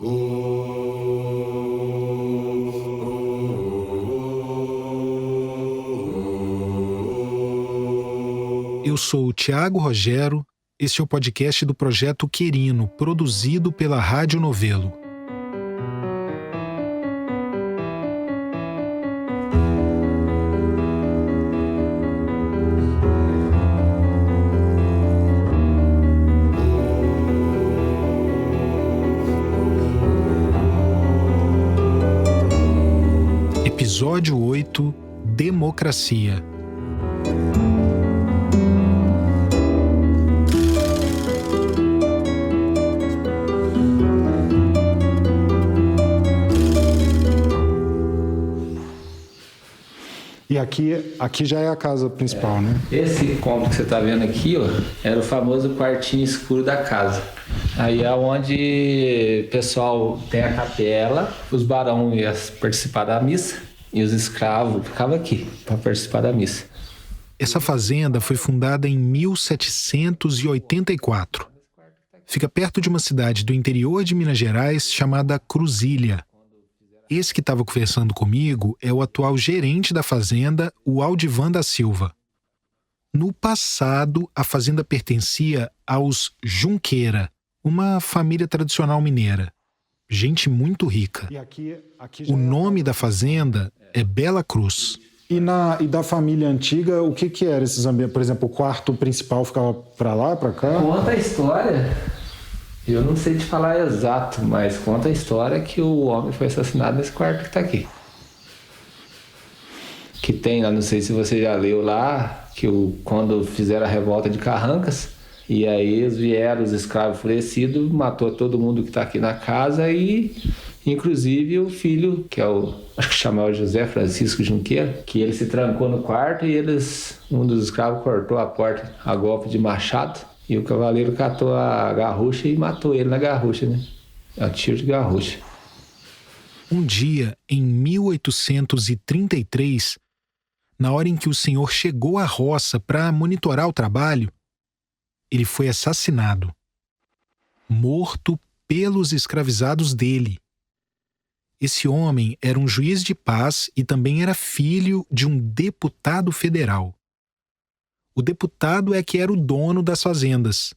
Eu sou o Thiago Rogero, este é o podcast do Projeto Querino, produzido pela Rádio Novelo. Episódio 8 – Democracia. E aqui já é a casa principal, né? Esse cômodo que você está vendo aqui, ó, era o famoso quartinho escuro da casa. Aí é onde o pessoal tem a capela, os barões iam participar da missa e os escravos ficavam aqui para participar da missa. Essa fazenda foi fundada em 1784. Fica perto de uma cidade do interior de Minas Gerais chamada Cruzília. Esse que estava conversando comigo é o atual gerente da fazenda, o Aldivan da Silva. No passado, a fazenda pertencia aos Junqueira, uma família tradicional mineira. Gente muito rica. O nome da fazenda é Bela Cruz. E da família antiga, o que era esses ambientes? Por exemplo, o quarto principal ficava para lá, para cá? Conta a história. Eu não sei te falar exato, mas conta a história que o homem foi assassinado nesse quarto que está aqui. Que tem, não sei se você já leu lá, que quando fizeram a revolta de Carrancas, e aí vieram os escravos enfurecidos, matou todo mundo que está aqui na casa e inclusive o filho, que é acho que chamava José Francisco Junqueira, que ele se trancou no quarto e um dos escravos cortou a porta a golpe de machado. E o cavaleiro catou a garrucha e matou ele na garrucha, né? É um tiro de garrucha. Um dia, em 1833, na hora em que o senhor chegou à roça para monitorar o trabalho, ele foi assassinado. Morto pelos escravizados dele. Esse homem era um juiz de paz e também era filho de um deputado federal. O deputado é que era o dono das fazendas.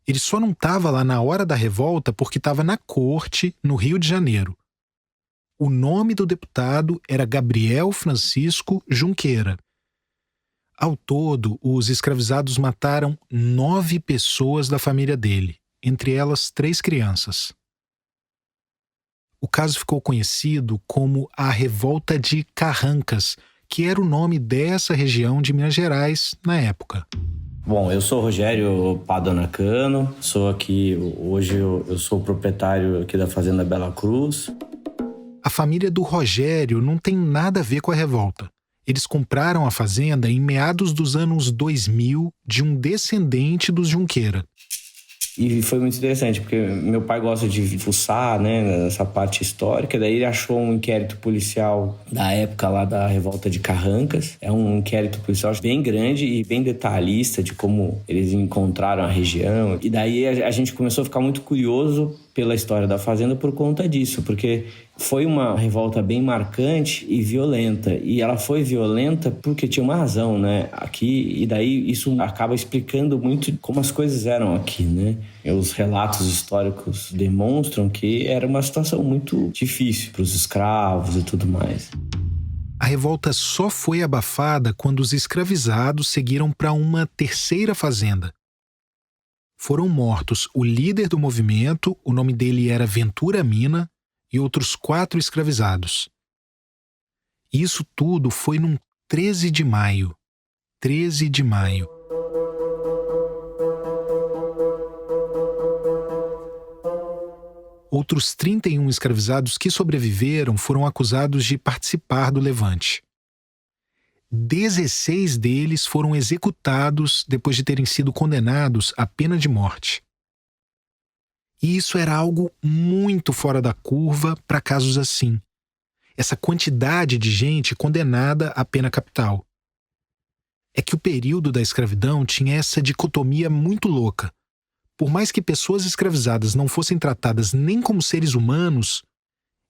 Ele só não estava lá na hora da revolta porque estava na corte, no Rio de Janeiro. O nome do deputado era Gabriel Francisco Junqueira. Ao todo, os escravizados mataram 9 pessoas da família dele, entre elas 3 crianças. O caso ficou conhecido como a Revolta de Carrancas, que era o nome dessa região de Minas Gerais na época. Bom, eu sou Rogério Padonacano, hoje eu sou o proprietário aqui da Fazenda Bela Cruz. A família do Rogério não tem nada a ver com a revolta. Eles compraram a fazenda em meados dos anos 2000 de um descendente dos Junqueira. E foi muito interessante, porque meu pai gosta de fuçar, né, nessa parte histórica. Daí ele achou um inquérito policial da época lá da Revolta de Carrancas. É um inquérito policial bem grande e bem detalhista de como eles encontraram a região. E daí a gente começou a ficar muito curioso pela história da fazenda por conta disso, porque foi uma revolta bem marcante e violenta. E ela foi violenta porque tinha uma razão, né? Aqui, e daí isso acaba explicando muito como as coisas eram aqui, né? Os relatos históricos demonstram que era uma situação muito difícil para os escravos e tudo mais. A revolta só foi abafada quando os escravizados seguiram para uma terceira fazenda. Foram mortos o líder do movimento, o nome dele era Ventura Mina, e outros 4 escravizados. Isso tudo foi num 13 de maio. 13 de maio. Outros 31 escravizados que sobreviveram foram acusados de participar do levante. 16 deles foram executados depois de terem sido condenados à pena de morte. E isso era algo muito fora da curva para casos assim. Essa quantidade de gente condenada à pena capital. É que o período da escravidão tinha essa dicotomia muito louca. Por mais que pessoas escravizadas não fossem tratadas nem como seres humanos,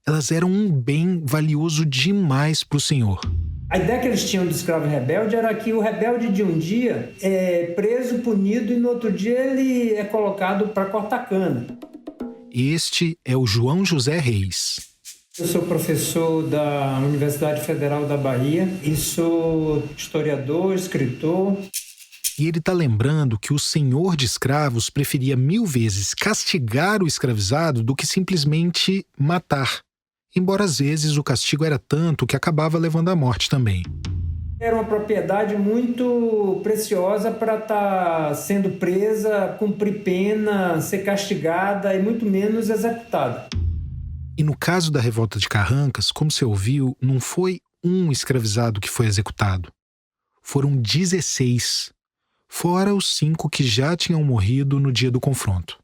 elas eram um bem valioso demais para o Senhor. A ideia que eles tinham do escravo rebelde era que o rebelde de um dia é preso, punido, e no outro dia ele é colocado para cortar cana. Este é o João José Reis. Eu sou professor da Universidade Federal da Bahia e sou historiador, escritor. E ele está lembrando que o senhor de escravos preferia 1000 vezes castigar o escravizado do que simplesmente matar. Embora às vezes o castigo era tanto que acabava levando à morte também. Era uma propriedade muito preciosa para estar sendo presa, cumprir pena, ser castigada e muito menos executada. E no caso da revolta de Carrancas, como você ouviu, não foi um escravizado que foi executado. Foram 16, fora os 5 que já tinham morrido no dia do confronto.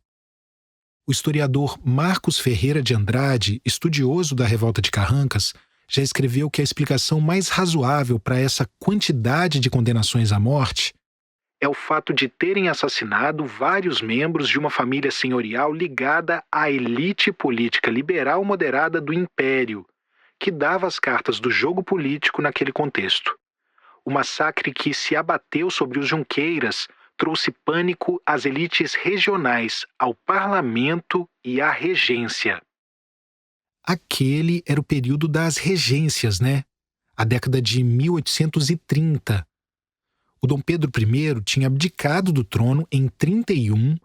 O historiador Marcos Ferreira de Andrade, estudioso da revolta de Carrancas, já escreveu que a explicação mais razoável para essa quantidade de condenações à morte é o fato de terem assassinado vários membros de uma família senhorial ligada à elite política liberal moderada do Império, que dava as cartas do jogo político naquele contexto. O massacre que se abateu sobre os Junqueiras trouxe pânico às elites regionais, ao parlamento e à regência. Aquele era o período das regências, né? A década de 1830. O Dom Pedro I tinha abdicado do trono em 31,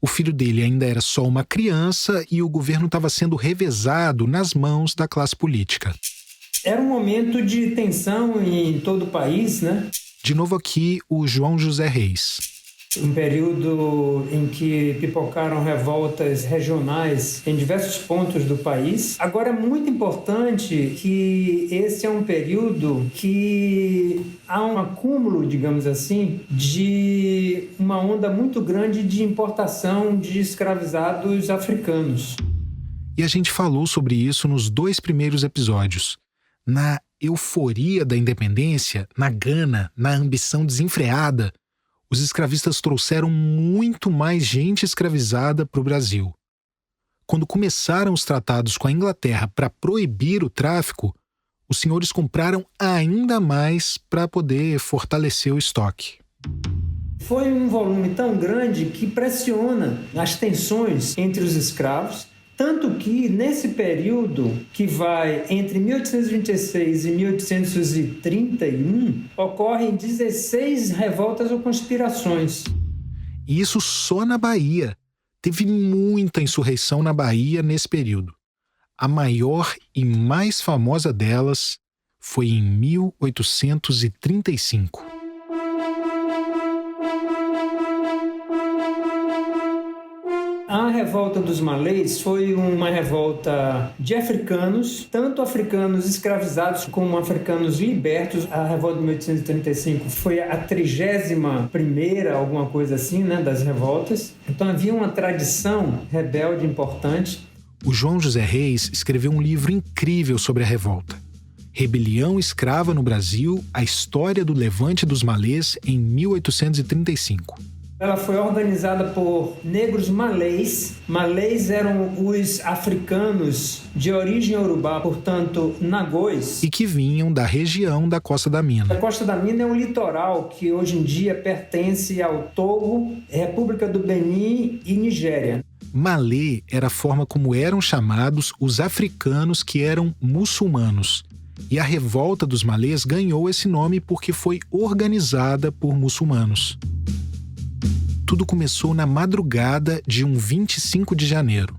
o filho dele ainda era só uma criança e o governo estava sendo revezado nas mãos da classe política. Era um momento de tensão em todo o país, né? De novo aqui, o João José Reis. Um período em que pipocaram revoltas regionais em diversos pontos do país. Agora, é muito importante que esse é um período que há um acúmulo, digamos assim, de uma onda muito grande de importação de escravizados africanos. E a gente falou sobre isso nos 2 primeiros episódios. Na euforia da independência, na gana, na ambição desenfreada, os escravistas trouxeram muito mais gente escravizada para o Brasil. Quando começaram os tratados com a Inglaterra para proibir o tráfico, os senhores compraram ainda mais para poder fortalecer o estoque. Foi um volume tão grande que pressiona as tensões entre os escravos, tanto que, nesse período, que vai entre 1826 e 1831, ocorrem 16 revoltas ou conspirações. E isso só na Bahia. Teve muita insurreição na Bahia nesse período. A maior e mais famosa delas foi em 1835. A revolta dos malês foi uma revolta de africanos, tanto africanos escravizados como africanos libertos. A revolta de 1835 foi a 31ª, alguma coisa assim, né, das revoltas. Então havia uma tradição rebelde importante. O João José Reis escreveu um livro incrível sobre a revolta. Rebelião Escrava no Brasil, a história do levante dos malês em 1835. Ela foi organizada por negros malês. Malês eram os africanos de origem iorubá, portanto, nagôs. E que vinham da região da Costa da Mina. A Costa da Mina é um litoral que hoje em dia pertence ao Togo, República do Benin e Nigéria. Malê era a forma como eram chamados os africanos que eram muçulmanos. E a revolta dos malês ganhou esse nome porque foi organizada por muçulmanos. Tudo começou na madrugada de um 25 de janeiro.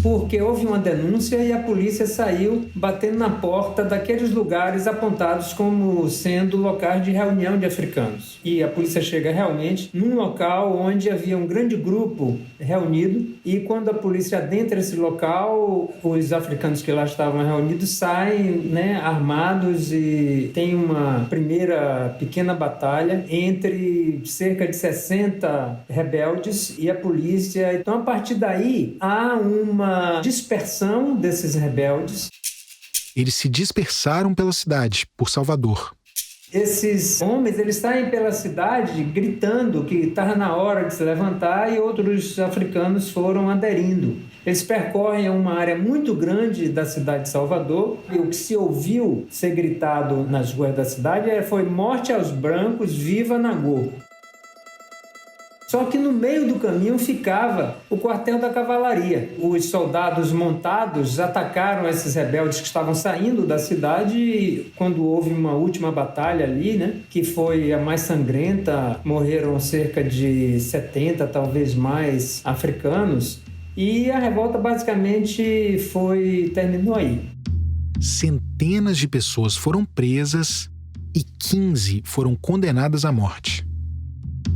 Porque houve uma denúncia e a polícia saiu batendo na porta daqueles lugares apontados como sendo locais de reunião de africanos. E a polícia chega realmente num local onde havia um grande grupo reunido, e quando a polícia adentra esse local, os africanos que lá estavam reunidos saem, né, armados, e tem uma primeira pequena batalha entre cerca de 60 rebeldes e a polícia. Então, a partir daí, há uma dispersão desses rebeldes. Eles se dispersaram pela cidade, por Salvador. Esses homens, eles saem pela cidade gritando que estava na hora de se levantar e outros africanos foram aderindo. Eles percorrem uma área muito grande da cidade de Salvador e o que se ouviu ser gritado nas ruas da cidade foi morte aos brancos, viva Nagô. Só que no meio do caminho ficava o quartel da cavalaria. Os soldados montados atacaram esses rebeldes que estavam saindo da cidade e quando houve uma última batalha ali, né, que foi a mais sangrenta, morreram cerca de 70, talvez mais, africanos. E a revolta basicamente terminou aí. Centenas de pessoas foram presas e 15 foram condenadas à morte.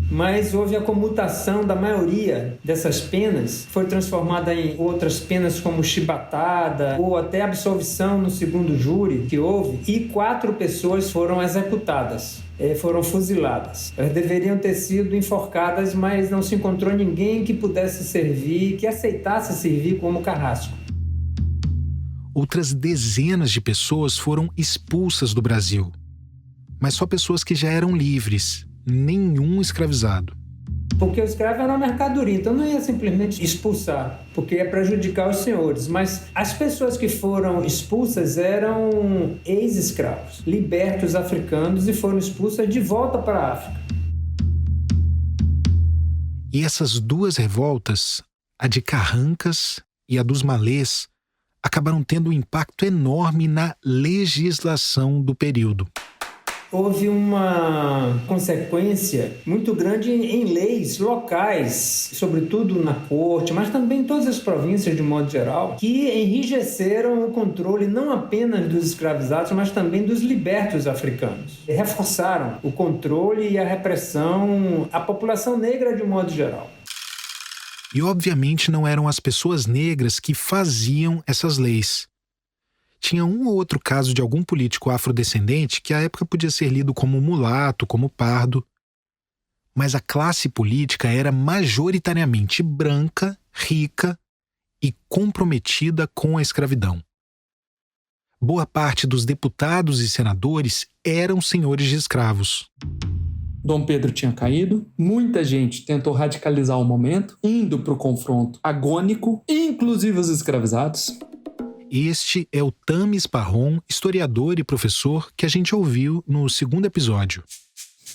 Mas houve a comutação da maioria dessas penas, foi transformada em outras penas como chibatada ou até absolvição no segundo júri que houve, e 4 pessoas foram executadas, foram fuziladas. Elas deveriam ter sido enforcadas, mas não se encontrou ninguém que pudesse servir, que aceitasse servir como carrasco. Outras dezenas de pessoas foram expulsas do Brasil, mas só pessoas que já eram livres. Nenhum escravizado. Porque o escravo era uma mercadoria, então não ia simplesmente expulsar, porque ia prejudicar os senhores. Mas as pessoas que foram expulsas eram ex-escravos, libertos africanos, e foram expulsas de volta para a África. E essas 2 revoltas, a de Carrancas e a dos Malês, acabaram tendo um impacto enorme na legislação do período. Houve uma consequência muito grande em leis locais, sobretudo na corte, mas também em todas as províncias de modo geral, que enrijeceram o controle não apenas dos escravizados, mas também dos libertos africanos. E reforçaram o controle e a repressão à população negra de modo geral. E obviamente não eram as pessoas negras que faziam essas leis. Tinha um ou outro caso de algum político afrodescendente que à época podia ser lido como mulato, como pardo. Mas a classe política era majoritariamente branca, rica e comprometida com a escravidão. Boa parte dos deputados e senadores eram senhores de escravos. Dom Pedro tinha caído, muita gente tentou radicalizar o momento, indo para o confronto agônico, inclusive os escravizados. Este é o Tamis Parron, historiador e professor, que a gente ouviu no 2º episódio.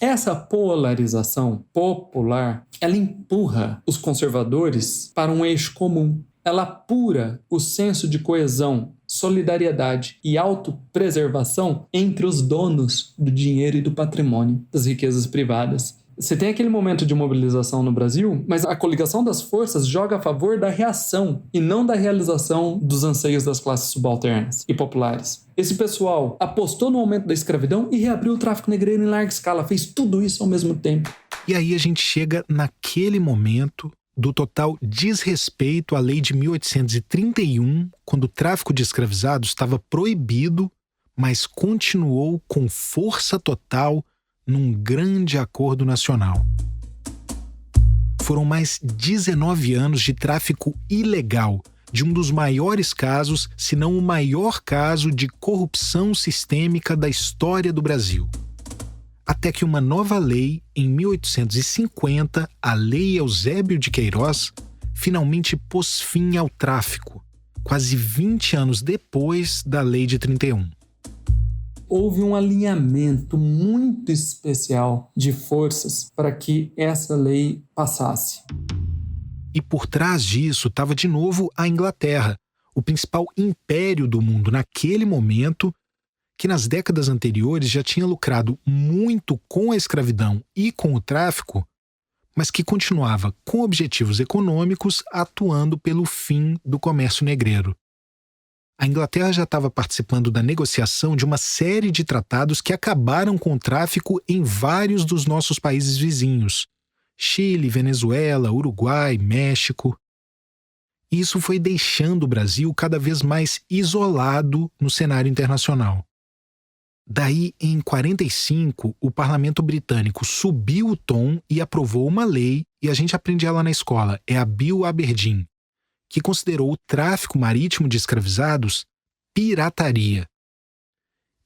Essa polarização popular, ela empurra os conservadores para um eixo comum. Ela apura o senso de coesão, solidariedade e autopreservação entre os donos do dinheiro e do patrimônio, das riquezas privadas. Você tem aquele momento de mobilização no Brasil, mas a coligação das forças joga a favor da reação e não da realização dos anseios das classes subalternas e populares. Esse pessoal apostou no aumento da escravidão e reabriu o tráfico negreiro em larga escala, fez tudo isso ao mesmo tempo. E aí a gente chega naquele momento do total desrespeito à lei de 1831, quando o tráfico de escravizados estava proibido, mas continuou com força total num grande acordo nacional. Foram mais 19 anos de tráfico ilegal, de um dos maiores casos, se não o maior caso de corrupção sistêmica da história do Brasil. Até que uma nova lei, em 1850, a Lei Eusébio de Queiroz, finalmente pôs fim ao tráfico, quase 20 anos depois da Lei de 31. Houve um alinhamento muito especial de forças para que essa lei passasse. E por trás disso estava de novo a Inglaterra, o principal império do mundo naquele momento, que nas décadas anteriores já tinha lucrado muito com a escravidão e com o tráfico, mas que continuava com objetivos econômicos atuando pelo fim do comércio negreiro. A Inglaterra já estava participando da negociação de uma série de tratados que acabaram com o tráfico em vários dos nossos países vizinhos: Chile, Venezuela, Uruguai, México. Isso foi deixando o Brasil cada vez mais isolado no cenário internacional. Daí, em 1945, o parlamento britânico subiu o tom e aprovou uma lei, e a gente aprende ela na escola, é a Bill Aberdeen, que considerou o tráfico marítimo de escravizados pirataria.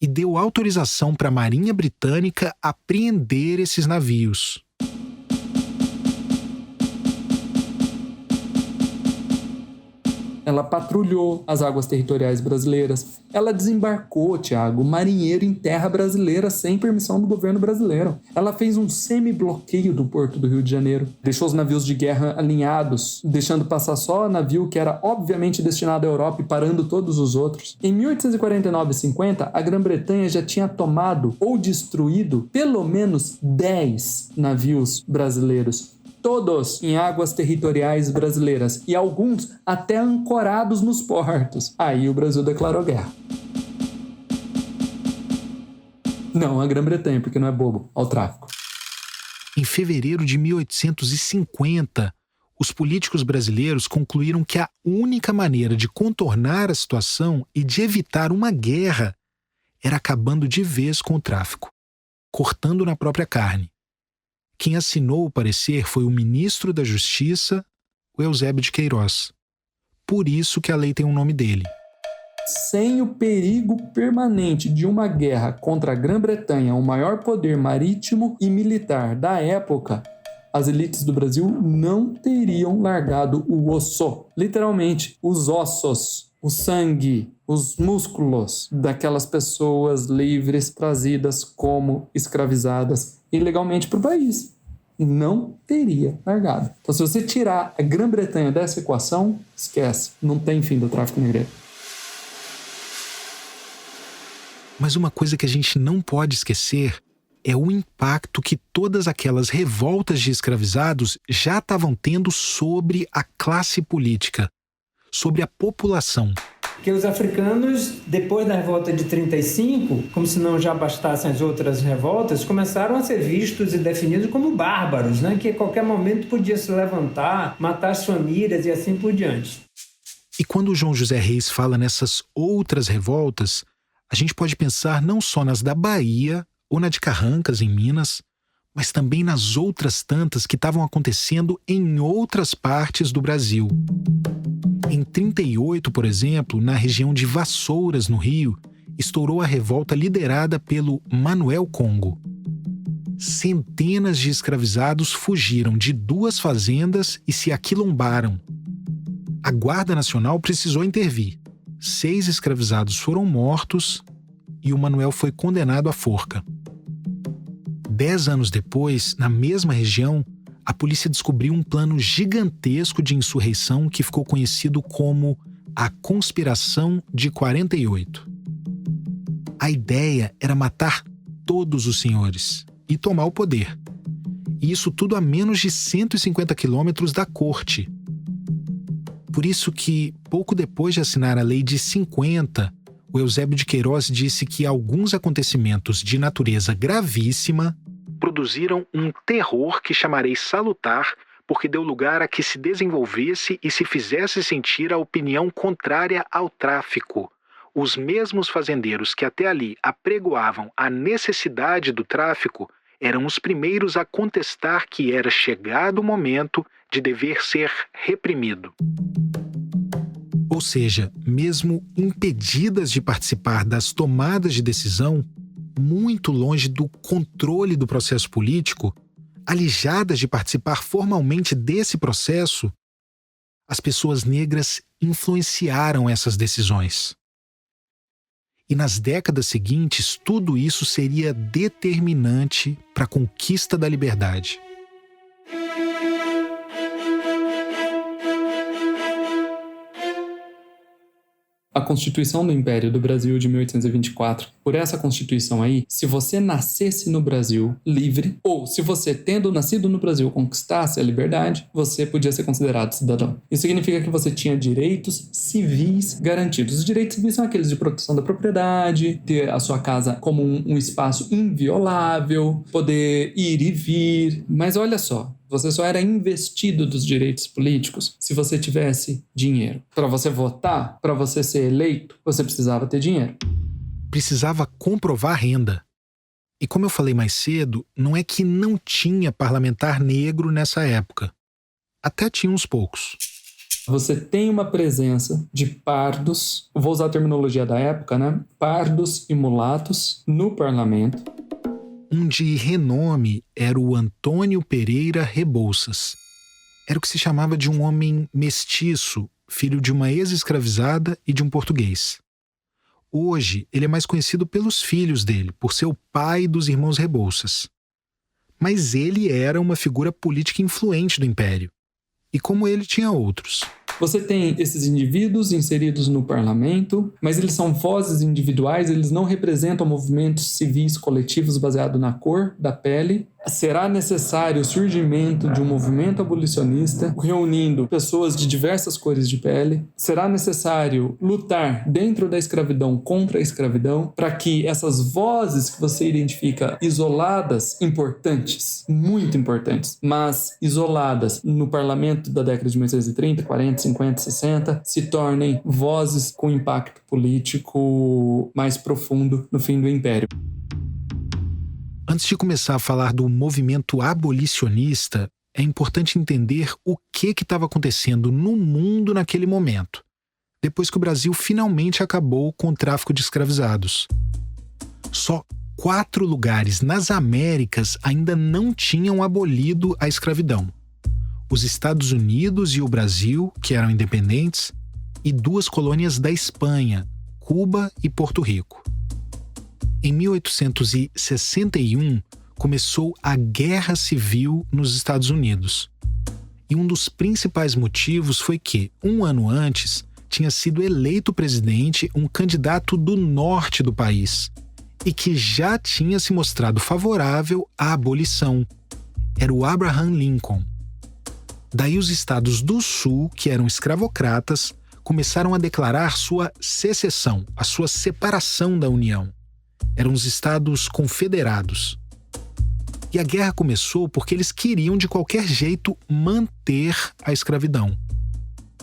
e deu autorização para a Marinha Britânica apreender esses navios. Ela patrulhou as águas territoriais brasileiras. Ela desembarcou, Tiago, marinheiro em terra brasileira sem permissão do governo brasileiro. Ela fez um semi-bloqueio do porto do Rio de Janeiro. Deixou os navios de guerra alinhados, deixando passar só navio que era obviamente destinado à Europa e parando todos os outros. Em 1849 e 50, a Grã-Bretanha já tinha tomado ou destruído pelo menos 10 navios brasileiros. Todos em águas territoriais brasileiras e alguns até ancorados nos portos. Aí o Brasil declarou guerra. Não a Grã-Bretanha, porque não é bobo, ao tráfico. Em fevereiro de 1850, os políticos brasileiros concluíram que a única maneira de contornar a situação e de evitar uma guerra era acabando de vez com o tráfico, cortando na própria carne. Quem assinou o parecer foi o ministro da Justiça, o Eusébio de Queiroz. Por isso que a lei tem o nome dele. Sem o perigo permanente de uma guerra contra a Grã-Bretanha, o maior poder marítimo e militar da época, as elites do Brasil não teriam largado o osso. Literalmente, os ossos, o sangue, os músculos daquelas pessoas livres trazidas como escravizadas ilegalmente para o país. Não teria largado. Então, se você tirar a Grã-Bretanha dessa equação, esquece. Não tem fim do tráfico negreiro. Mas uma coisa que a gente não pode esquecer é o impacto que todas aquelas revoltas de escravizados já estavam tendo sobre a classe política, sobre a população. Porque os africanos, depois da revolta de 35, como se não já bastassem as outras revoltas, começaram a ser vistos e definidos como bárbaros, né? Que a qualquer momento podia se levantar, matar as famílias e assim por diante. E quando o João José Reis fala nessas outras revoltas, a gente pode pensar não só nas da Bahia ou na de Carrancas, em Minas, mas também nas outras tantas que estavam acontecendo em outras partes do Brasil. Em 1938, por exemplo, na região de Vassouras, no Rio, estourou a revolta liderada pelo Manuel Congo. Centenas de escravizados fugiram de 2 fazendas e se aquilombaram. A Guarda Nacional precisou intervir. 6 escravizados foram mortos e o Manuel foi condenado à forca. 10 anos depois, na mesma região, a polícia descobriu um plano gigantesco de insurreição que ficou conhecido como a Conspiração de 48. A ideia era matar todos os senhores e tomar o poder. E isso tudo a menos de 150 quilômetros da corte. Por isso que, pouco depois de assinar a Lei de 50, o Eusébio de Queiroz disse que alguns acontecimentos de natureza gravíssima produziram um terror que chamarei salutar, porque deu lugar a que se desenvolvesse e se fizesse sentir a opinião contrária ao tráfico. Os mesmos fazendeiros que até ali apregoavam a necessidade do tráfico eram os primeiros a contestar que era chegado o momento de dever ser reprimido. Ou seja, mesmo impedidas de participar das tomadas de decisão, muito longe do controle do processo político, alijadas de participar formalmente desse processo, as pessoas negras influenciaram essas decisões. E nas décadas seguintes, tudo isso seria determinante para a conquista da liberdade. A Constituição do Império do Brasil de 1824, por essa Constituição aí, se você nascesse no Brasil livre, ou se você, tendo nascido no Brasil, conquistasse a liberdade, você podia ser considerado cidadão. Isso significa que você tinha direitos civis garantidos. Os direitos civis são aqueles de proteção da propriedade, ter a sua casa como um espaço inviolável, poder ir e vir. Mas olha só, você só era investido dos direitos políticos se você tivesse dinheiro. Para você votar, para você ser eleito, você precisava ter dinheiro. Precisava comprovar renda. E como eu falei mais cedo, não é que não tinha parlamentar negro nessa época. Até tinha uns poucos. Você tem uma presença de pardos, vou usar a terminologia da época, né? Pardos e mulatos no parlamento. Um de renome era o Antônio Pereira Rebouças. Era o que se chamava de um homem mestiço, filho de uma ex-escravizada e de um português. Hoje, ele é mais conhecido pelos filhos dele, por ser o pai dos irmãos Rebouças. Mas ele era uma figura política influente do Império. E como ele, tinha outros. Você tem esses indivíduos inseridos no parlamento, mas eles são vozes individuais, eles não representam movimentos civis coletivos baseados na cor da pele. Será necessário o surgimento de um movimento abolicionista reunindo pessoas de diversas cores de pele. Será necessário lutar dentro da escravidão contra a escravidão para que essas vozes que você identifica isoladas, importantes, muito importantes, mas isoladas no parlamento da década de 1930, 40, 50, 60, se tornem vozes com impacto político mais profundo no fim do Império. Antes de começar a falar do movimento abolicionista, é importante entender o que estava acontecendo no mundo naquele momento, depois que o Brasil finalmente acabou com o tráfico de escravizados. Só 4 lugares nas Américas ainda não tinham abolido a escravidão: os Estados Unidos e o Brasil, que eram independentes, e 2 colônias da Espanha, Cuba e Porto Rico. Em 1861, começou a Guerra Civil nos Estados Unidos. E um dos principais motivos foi que, um ano antes, tinha sido eleito presidente um candidato do norte do país e que já tinha se mostrado favorável à abolição. Era o Abraham Lincoln. Daí os estados do sul, que eram escravocratas, começaram a declarar sua secessão, a sua separação da União. Eram os estados confederados. E a guerra começou porque eles queriam, de qualquer jeito, manter a escravidão.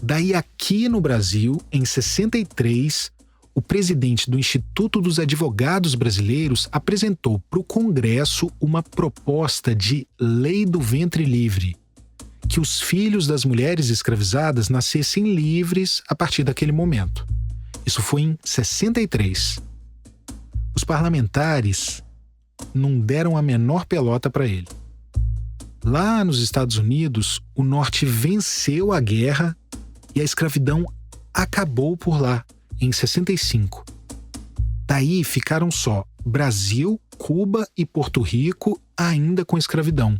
Daí, aqui no Brasil, em 63, o presidente do Instituto dos Advogados Brasileiros apresentou para o Congresso uma proposta de Lei do Ventre Livre, que os filhos das mulheres escravizadas nascessem livres a partir daquele momento. Isso foi em 63. Os parlamentares não deram a menor pelota para ele. Lá nos Estados Unidos, o Norte venceu a guerra e a escravidão acabou por lá, em 65. Daí ficaram só Brasil, Cuba e Porto Rico ainda com escravidão.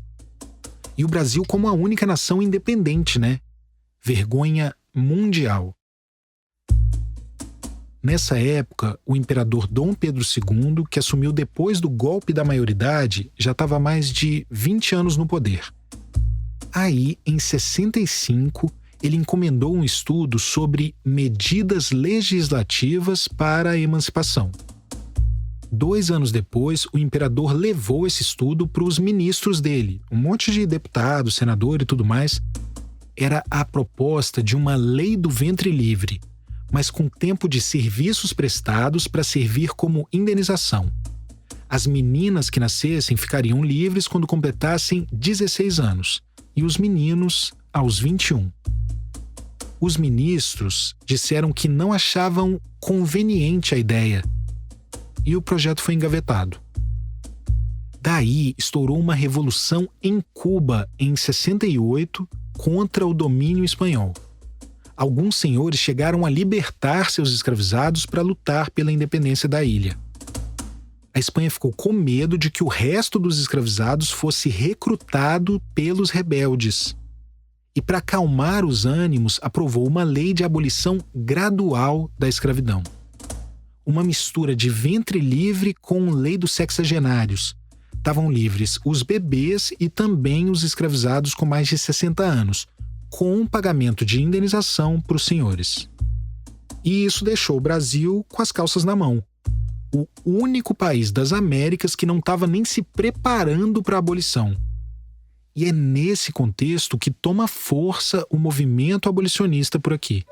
E o Brasil como a única nação independente, né? Vergonha mundial. Nessa época, o imperador Dom Pedro II, que assumiu depois do golpe da maioridade, já estava há mais de 20 anos no poder. Aí, em 65, ele encomendou um estudo sobre medidas legislativas para a emancipação. 2 anos depois, o imperador levou esse estudo para os ministros dele, um monte de deputado, senador e tudo mais. Era a proposta de uma lei do ventre livre, mas com tempo de serviços prestados para servir como indenização. As meninas que nascessem ficariam livres quando completassem 16 anos, e os meninos aos 21. Os ministros disseram que não achavam conveniente a ideia, e o projeto foi engavetado. Daí estourou uma revolução em Cuba em 68 contra o domínio espanhol. Alguns senhores chegaram a libertar seus escravizados para lutar pela independência da ilha. A Espanha ficou com medo de que o resto dos escravizados fosse recrutado pelos rebeldes. E para acalmar os ânimos, aprovou uma lei de abolição gradual da escravidão. Uma mistura de ventre livre com lei dos sexagenários. Estavam livres os bebês e também os escravizados com mais de 60 anos, com um pagamento de indenização para os senhores. E isso deixou o Brasil com as calças na mão. O único país das Américas que não estava nem se preparando para a abolição. E é nesse contexto que toma força o movimento abolicionista por aqui.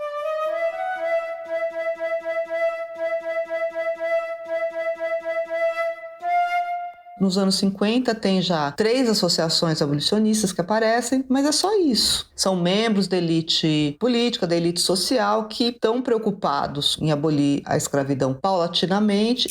Nos anos 50 tem já 3 associações abolicionistas que aparecem, mas é só isso. São membros da elite política, da elite social, que estão preocupados em abolir a escravidão paulatinamente.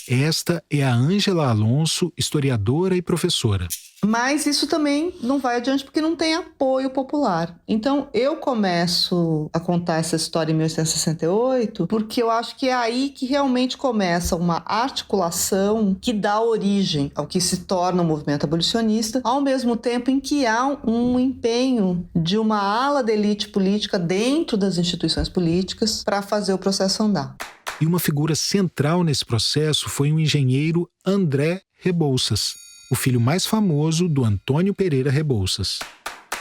Esta é a Ângela Alonso, historiadora e professora. Mas isso também não vai adiante porque não tem apoio popular. Então eu começo a contar essa história em 1868 porque eu acho que é aí que realmente começa uma articulação que dá origem ao que se torna o movimento abolicionista, ao mesmo tempo em que há um empenho de uma ala da elite política dentro das instituições políticas para fazer o processo andar. E uma figura central nesse processo foi o engenheiro André Rebouças, o filho mais famoso do Antônio Pereira Rebouças.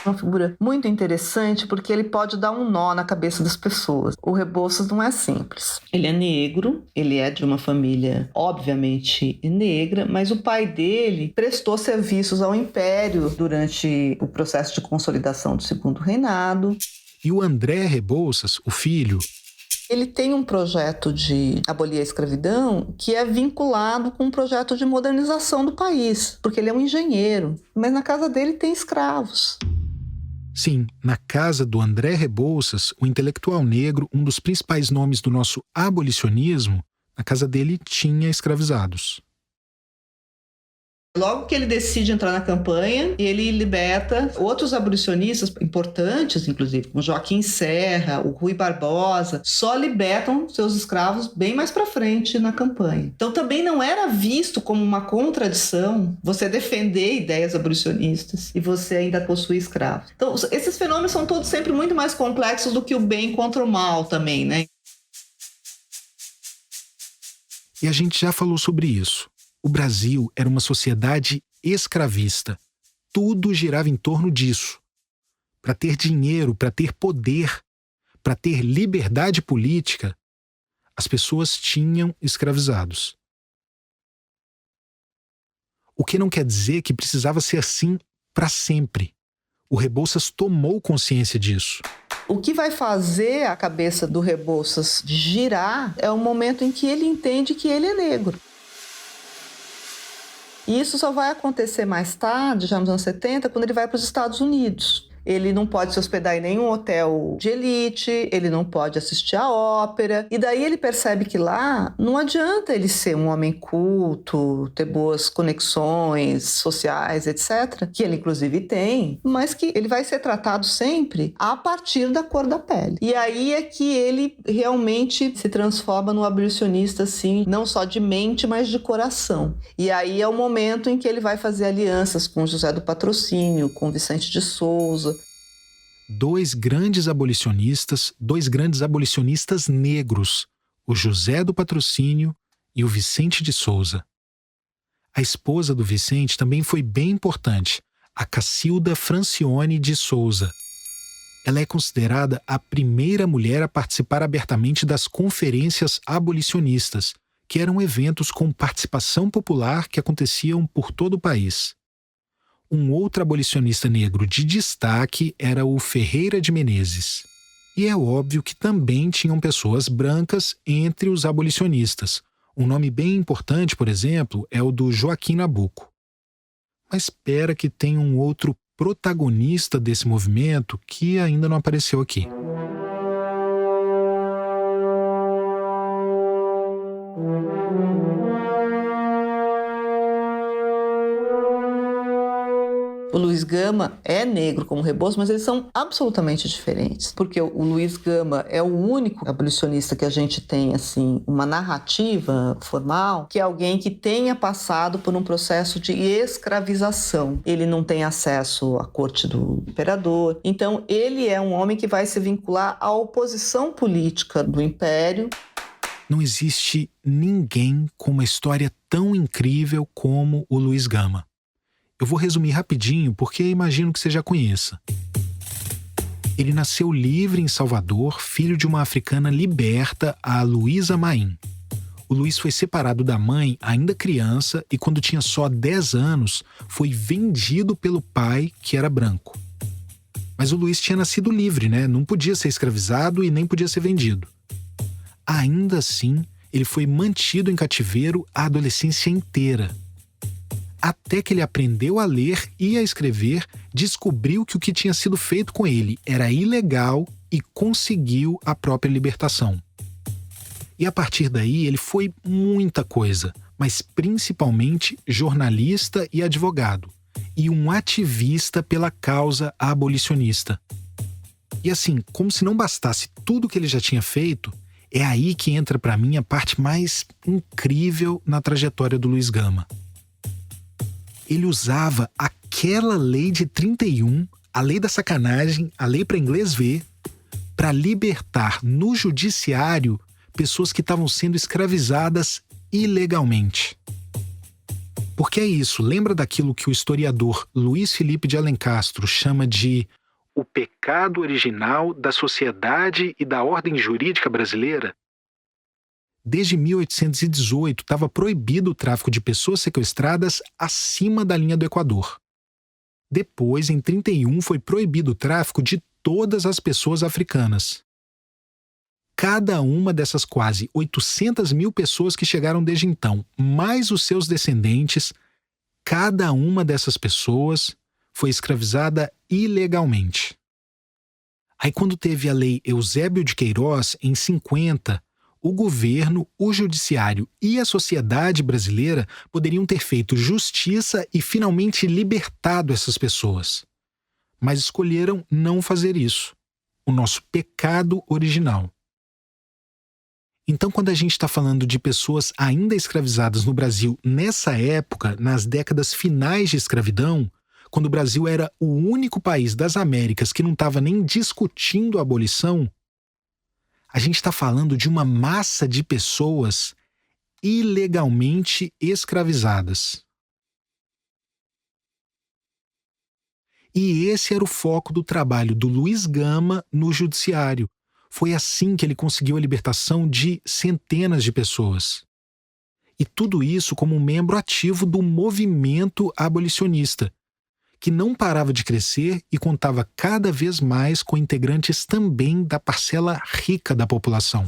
Uma figura muito interessante porque ele pode dar um nó na cabeça das pessoas. O Rebouças não é simples. Ele é negro, ele é de uma família obviamente negra, mas o pai dele prestou serviços ao Império durante o processo de consolidação do Segundo Reinado. E o André Rebouças, o filho, ele tem um projeto de abolir a escravidão que é vinculado com um projeto de modernização do país, porque ele é um engenheiro, mas na casa dele tem escravos. Sim, na casa do André Rebouças, o intelectual negro, um dos principais nomes do nosso abolicionismo, na casa dele tinha escravizados. Logo que ele decide entrar na campanha, ele liberta outros abolicionistas importantes, inclusive, como Joaquim Serra, o Rui Barbosa, só libertam seus escravos bem mais para frente na campanha. Então também não era visto como uma contradição você defender ideias abolicionistas e você ainda possuir escravos. Então esses fenômenos são todos sempre muito mais complexos do que o bem contra o mal também, né? E a gente já falou sobre isso. O Brasil era uma sociedade escravista. Tudo girava em torno disso. Para ter dinheiro, para ter poder, para ter liberdade política, as pessoas tinham escravizados. O que não quer dizer que precisava ser assim para sempre. O Rebouças tomou consciência disso. O que vai fazer a cabeça do Rebouças girar é o momento em que ele entende que ele é negro. E isso só vai acontecer mais tarde, já nos anos 70, quando ele vai para os Estados Unidos. Ele não pode se hospedar em nenhum hotel de elite, ele não pode assistir à ópera. E daí ele percebe que lá não adianta ele ser um homem culto, ter boas conexões sociais, etc., que ele inclusive tem, mas que ele vai ser tratado sempre a partir da cor da pele. E aí é que ele realmente se transforma num abolicionista, assim, não só de mente, mas de coração. E aí é o momento em que ele vai fazer alianças com José do Patrocínio, com Vicente de Souza. Dois grandes abolicionistas negros, o José do Patrocínio e o Vicente de Souza. A esposa do Vicente também foi bem importante, a Cacilda Francione de Souza. Ela é considerada a primeira mulher a participar abertamente das conferências abolicionistas, que eram eventos com participação popular que aconteciam por todo o país. Um outro abolicionista negro de destaque era o Ferreira de Menezes. E é óbvio que também tinham pessoas brancas entre os abolicionistas. Um nome bem importante, por exemplo, é o do Joaquim Nabuco. Mas espera que tem um outro protagonista desse movimento que ainda não apareceu aqui. O Luiz Gama é negro como Rebouças, mas eles são absolutamente diferentes. Porque o Luiz Gama é o único abolicionista que a gente tem, assim, uma narrativa formal, que é alguém que tenha passado por um processo de escravização. Ele não tem acesso à corte do imperador. Então, ele é um homem que vai se vincular à oposição política do Império. Não existe ninguém com uma história tão incrível como o Luiz Gama. Eu vou resumir rapidinho porque imagino que você já conheça. Ele nasceu livre em Salvador, filho de uma africana liberta, a Luísa Maim. O Luiz foi separado da mãe ainda criança e quando tinha só 10 anos, foi vendido pelo pai, que era branco. Mas o Luiz tinha nascido livre, né? Não podia ser escravizado e nem podia ser vendido. Ainda assim, ele foi mantido em cativeiro a adolescência inteira. até que ele aprendeu a ler e a escrever, descobriu que o que tinha sido feito com ele era ilegal e conseguiu a própria libertação. E a partir daí ele foi muita coisa, mas principalmente jornalista e advogado, e um ativista pela causa abolicionista. E assim, como se não bastasse tudo que ele já tinha feito, é aí que entra para mim a parte mais incrível na trajetória do Luiz Gama. Ele usava aquela lei de 31, a lei da sacanagem, a lei para inglês ver, para libertar no judiciário pessoas que estavam sendo escravizadas ilegalmente. Porque é isso, lembra daquilo que o historiador Luiz Felipe de Alencastro chama de o pecado original da sociedade e da ordem jurídica brasileira? Desde 1818 estava proibido o tráfico de pessoas sequestradas acima da linha do Equador. Depois, em 31, foi proibido o tráfico de todas as pessoas africanas. Cada uma dessas quase 800 mil pessoas que chegaram desde então, mais os seus descendentes, cada uma dessas pessoas foi escravizada ilegalmente. Aí quando teve a lei Eusébio de Queiroz, em 50, o governo, o judiciário e a sociedade brasileira poderiam ter feito justiça e finalmente libertado essas pessoas. Mas escolheram não fazer isso. O nosso pecado original. Então, quando a gente está falando de pessoas ainda escravizadas no Brasil nessa época, nas décadas finais de escravidão, quando o Brasil era o único país das Américas que não estava nem discutindo a abolição, a gente está falando de uma massa de pessoas ilegalmente escravizadas. E esse era o foco do trabalho do Luiz Gama no judiciário. Foi assim que ele conseguiu a libertação de centenas de pessoas. E tudo isso como um membro ativo do movimento abolicionista, que não parava de crescer e contava cada vez mais com integrantes também da parcela rica da população.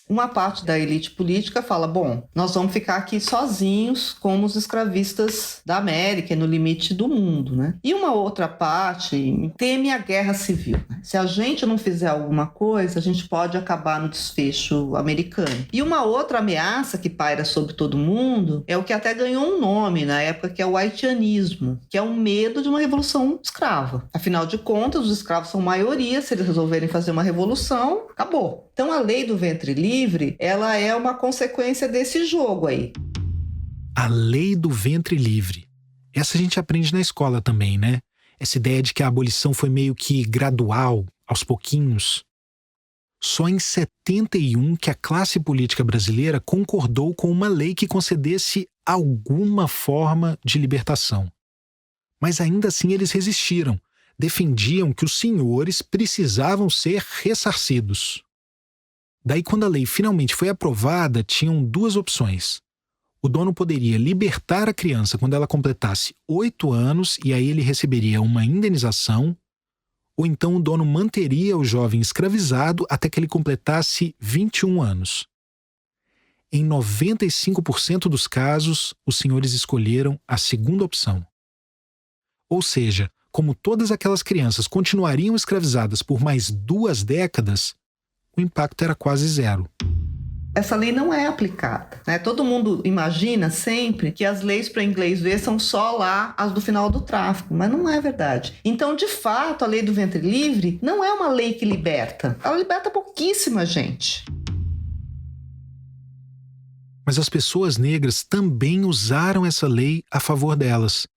Uma parte da elite política fala, bom, nós vamos ficar aqui sozinhos como os escravistas da América, no limite do mundo, né? E uma outra parte teme a guerra civil. Né? Se a gente não fizer alguma coisa, a gente pode acabar no desfecho americano. E uma outra ameaça que paira sobre todo mundo é o que até ganhou um nome na época, que é o haitianismo, que é o medo de uma revolução escrava. Afinal de contas, os escravos são maioria, se eles resolverem fazer uma revolução, acabou. Então a lei do ventre livre, ela é uma consequência desse jogo aí. A lei do ventre livre. Essa a gente aprende na escola também, né? Essa ideia de que a abolição foi meio que gradual, aos pouquinhos. Só em 71 que a classe política brasileira concordou com uma lei que concedesse alguma forma de libertação. Mas ainda assim eles resistiram, defendiam que os senhores precisavam ser ressarcidos. Daí, quando a lei finalmente foi aprovada, tinham duas opções. O dono poderia libertar a criança quando ela completasse 8 anos e aí ele receberia uma indenização, ou então o dono manteria o jovem escravizado até que ele completasse 21 anos. Em 95% dos casos, os senhores escolheram a segunda opção. Ou seja, como todas aquelas crianças continuariam escravizadas por mais 2 décadas, o impacto era quase zero. Essa lei não é aplicada, né? Todo mundo imagina sempre que as leis para inglês ver são só lá as do final do tráfico, mas não é verdade. Então, de fato, a lei do ventre livre não é uma lei que liberta. Ela liberta pouquíssima gente. Mas as pessoas negras também usaram essa lei a favor delas.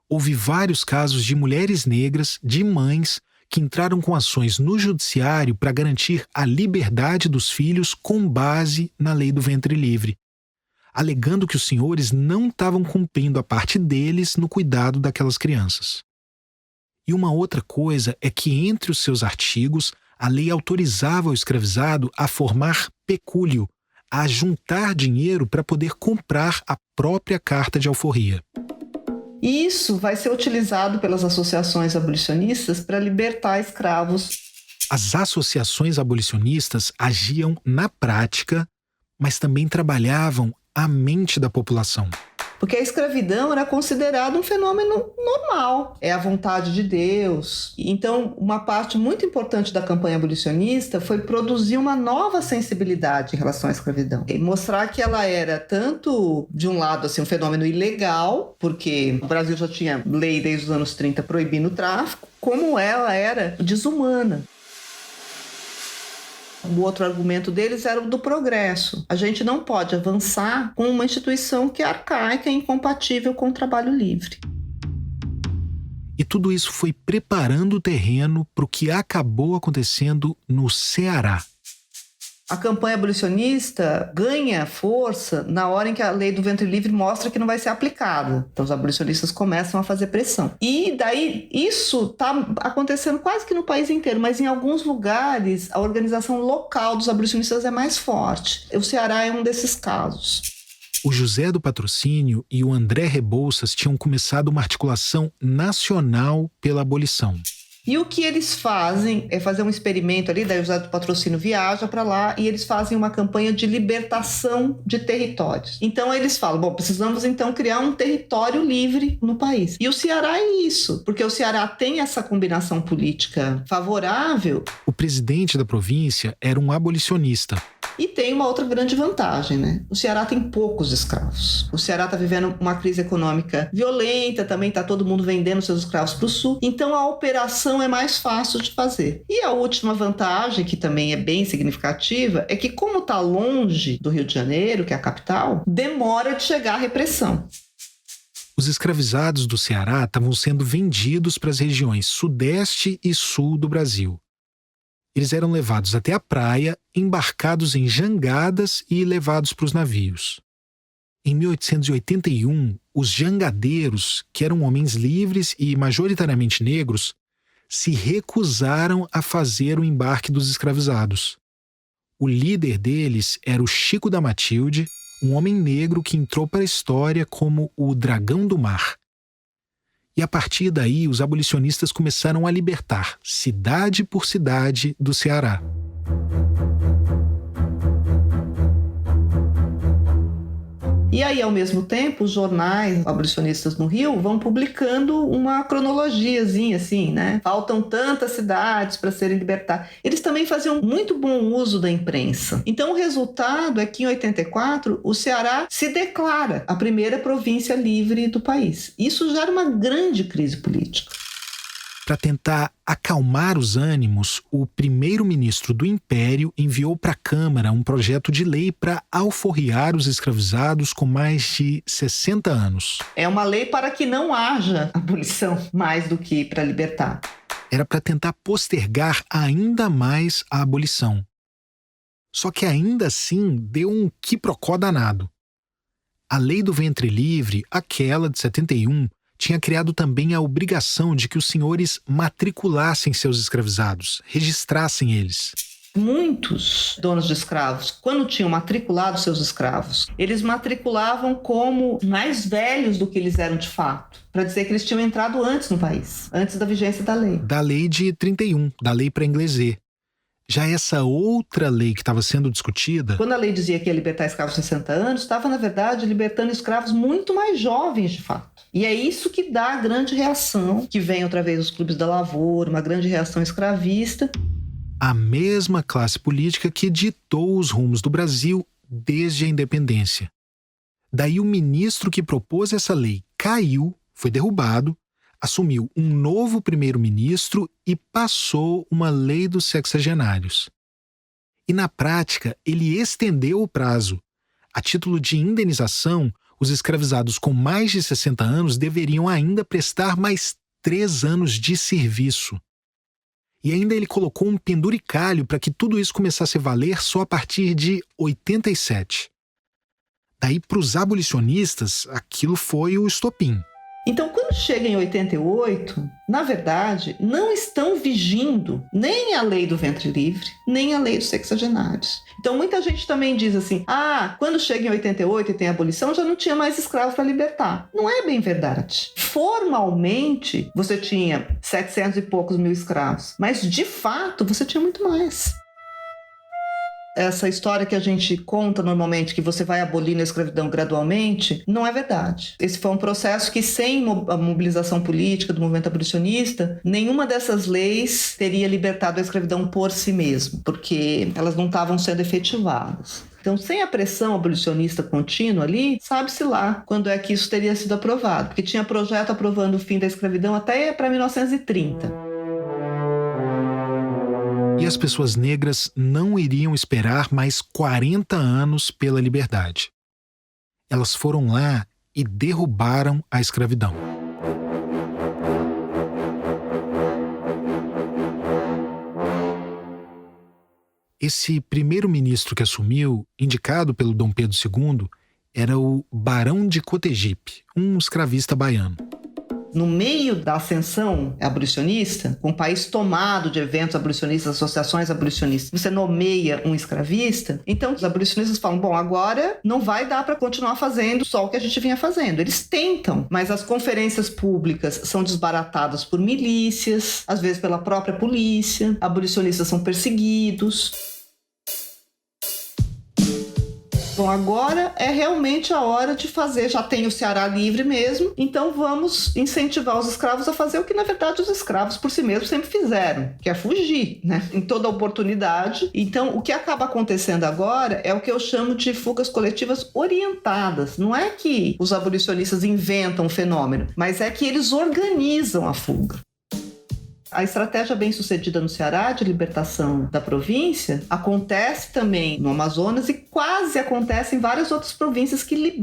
Houve vários casos de mulheres negras, de mães, que entraram com ações no judiciário para garantir a liberdade dos filhos com base na lei do ventre livre, alegando que os senhores não estavam cumprindo a parte deles no cuidado daquelas crianças. E uma outra coisa é que entre os seus artigos, a lei autorizava o escravizado a formar pecúlio, a juntar dinheiro para poder comprar a própria carta de alforria. Isso vai ser utilizado pelas associações abolicionistas para libertar escravos. As associações abolicionistas agiam na prática, mas também trabalhavam a mente da população. Porque a escravidão era considerada um fenômeno normal, é a vontade de Deus. Então, uma parte muito importante da campanha abolicionista foi produzir uma nova sensibilidade em relação à escravidão. E mostrar que ela era tanto, de um lado, assim, um fenômeno ilegal, porque o Brasil já tinha lei desde os anos 30 proibindo o tráfico, como ela era desumana. O outro argumento deles era o do progresso. A gente não pode avançar com uma instituição que é arcaica e incompatível com o trabalho livre. E tudo isso foi preparando o terreno para o que acabou acontecendo no Ceará. A campanha abolicionista ganha força na hora em que a lei do ventre livre mostra que não vai ser aplicada. Então os abolicionistas começam a fazer pressão. E daí isso está acontecendo quase que no país inteiro, mas em alguns lugares a organização local dos abolicionistas é mais forte. O Ceará é um desses casos. O José do Patrocínio e o André Rebouças tinham começado uma articulação nacional pela abolição. E o que eles fazem é fazer um experimento ali, daí o José do Patrocínio viaja para lá e eles fazem uma campanha de libertação de territórios. Então eles falam, bom, precisamos então criar um território livre no país. E o Ceará é isso, porque o Ceará tem essa combinação política favorável. O presidente da província era um abolicionista. E tem uma outra grande vantagem, né? O Ceará tem poucos escravos. O Ceará está vivendo uma crise econômica violenta, também está todo mundo vendendo seus escravos para o sul. Então a operação é mais fácil de fazer. E a última vantagem, que também é bem significativa, é que como está longe do Rio de Janeiro, que é a capital, demora de chegar a repressão. Os escravizados do Ceará estavam sendo vendidos para as regiões sudeste e sul do Brasil. Eles eram levados até a praia, embarcados em jangadas e levados para os navios. Em 1881, os jangadeiros, que eram homens livres e majoritariamente negros, se recusaram a fazer o embarque dos escravizados. O líder deles era o Chico da Matilde, um homem negro que entrou para a história como o Dragão do Mar. E a partir daí, os abolicionistas começaram a libertar, cidade por cidade, do Ceará. E aí, ao mesmo tempo, os jornais abolicionistas no Rio vão publicando uma cronologiazinha, assim, né? Faltam tantas cidades para serem libertadas. Eles também faziam muito bom uso da imprensa. Então, o resultado é que, em 84, o Ceará se declara a primeira província livre do país. Isso gera uma grande crise política. Para tentar acalmar os ânimos, o primeiro-ministro do Império enviou para a Câmara um projeto de lei para alforriar os escravizados com mais de 60 anos. É uma lei para que não haja abolição mais do que para libertar. Era para tentar postergar ainda mais a abolição. Só que ainda assim deu um quiprocó danado. A lei do ventre livre, aquela de 71, tinha criado também a obrigação de que os senhores matriculassem seus escravizados, registrassem eles. Muitos donos de escravos, quando tinham matriculado seus escravos, eles matriculavam como mais velhos do que eles eram de fato, para dizer que eles tinham entrado antes no país, antes da vigência da lei. Da lei de 31, da lei pré-inglesê. Já essa outra lei que estava sendo discutida... Quando a lei dizia que ia libertar escravos de 60 anos, estava, na verdade, libertando escravos muito mais jovens, de fato. E é isso que dá a grande reação, que vem outra vez os clubes da lavoura, uma grande reação escravista. A mesma classe política que ditou os rumos do Brasil desde a independência. Daí o ministro que propôs essa lei caiu, foi derrubado, assumiu um novo primeiro-ministro e passou uma lei dos sexagenários. E na prática, ele estendeu o prazo. A título de indenização, os escravizados com mais de 60 anos deveriam ainda prestar mais 3 anos de serviço. E ainda ele colocou um penduricalho para que tudo isso começasse a valer só a partir de 87. Daí, para os abolicionistas, aquilo foi o estopim. Então, quando chega em 88, na verdade, não estão vigindo nem a lei do ventre livre, nem a lei dos sexagenários. Então, muita gente também diz assim, quando chega em 88 e tem abolição, já não tinha mais escravos para libertar. Não é bem verdade. Formalmente, você tinha 700 e poucos mil escravos, mas, de fato, você tinha muito mais. essa história que a gente conta normalmente, que você vai abolindo a escravidão gradualmente, não é verdade. Esse foi um processo que, sem a mobilização política do movimento abolicionista, nenhuma dessas leis teria libertado a escravidão por si mesmo, porque elas não estavam sendo efetivadas. Então, sem a pressão abolicionista contínua ali, sabe-se lá quando é que isso teria sido aprovado, porque tinha projeto aprovando o fim da escravidão até para 1930. E as pessoas negras não iriam esperar mais 40 anos pela liberdade. Elas foram lá e derrubaram a escravidão. Esse primeiro-ministro que assumiu, indicado pelo Dom Pedro II, era o Barão de Cotegipe, um escravista baiano. No meio da ascensão abolicionista, com o país tomado de eventos abolicionistas, associações abolicionistas, você nomeia um escravista, então os abolicionistas falam, bom, agora não vai dar para continuar fazendo só o que a gente vinha fazendo. Eles tentam, mas as conferências públicas são desbaratadas por milícias, às vezes pela própria polícia, abolicionistas são perseguidos. Bom, agora é realmente a hora de fazer, já tem o Ceará livre mesmo, então vamos incentivar os escravos a fazer o que, na verdade, os escravos por si mesmos sempre fizeram, que é fugir, né? Em toda oportunidade. Então, o que acaba acontecendo agora é o que eu chamo de fugas coletivas orientadas. Não é que os abolicionistas inventam o fenômeno, mas é que eles organizam a fuga. A estratégia bem-sucedida no Ceará de libertação da província acontece também no Amazonas e quase acontece em várias outras províncias que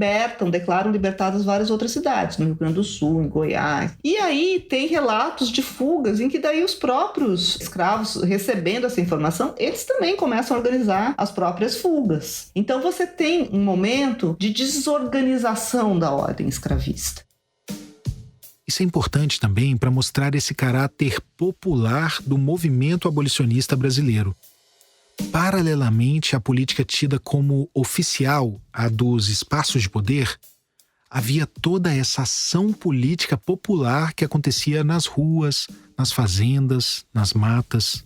declaram libertadas várias outras cidades, no Rio Grande do Sul, em Goiás. E aí tem relatos de fugas em que daí os próprios escravos, recebendo essa informação, eles também começam a organizar as próprias fugas. Então você tem um momento de desorganização da ordem escravista. Isso é importante também para mostrar esse caráter popular do movimento abolicionista brasileiro. Paralelamente à política tida como oficial, a dos espaços de poder, havia toda essa ação política popular que acontecia nas ruas, nas fazendas, nas matas.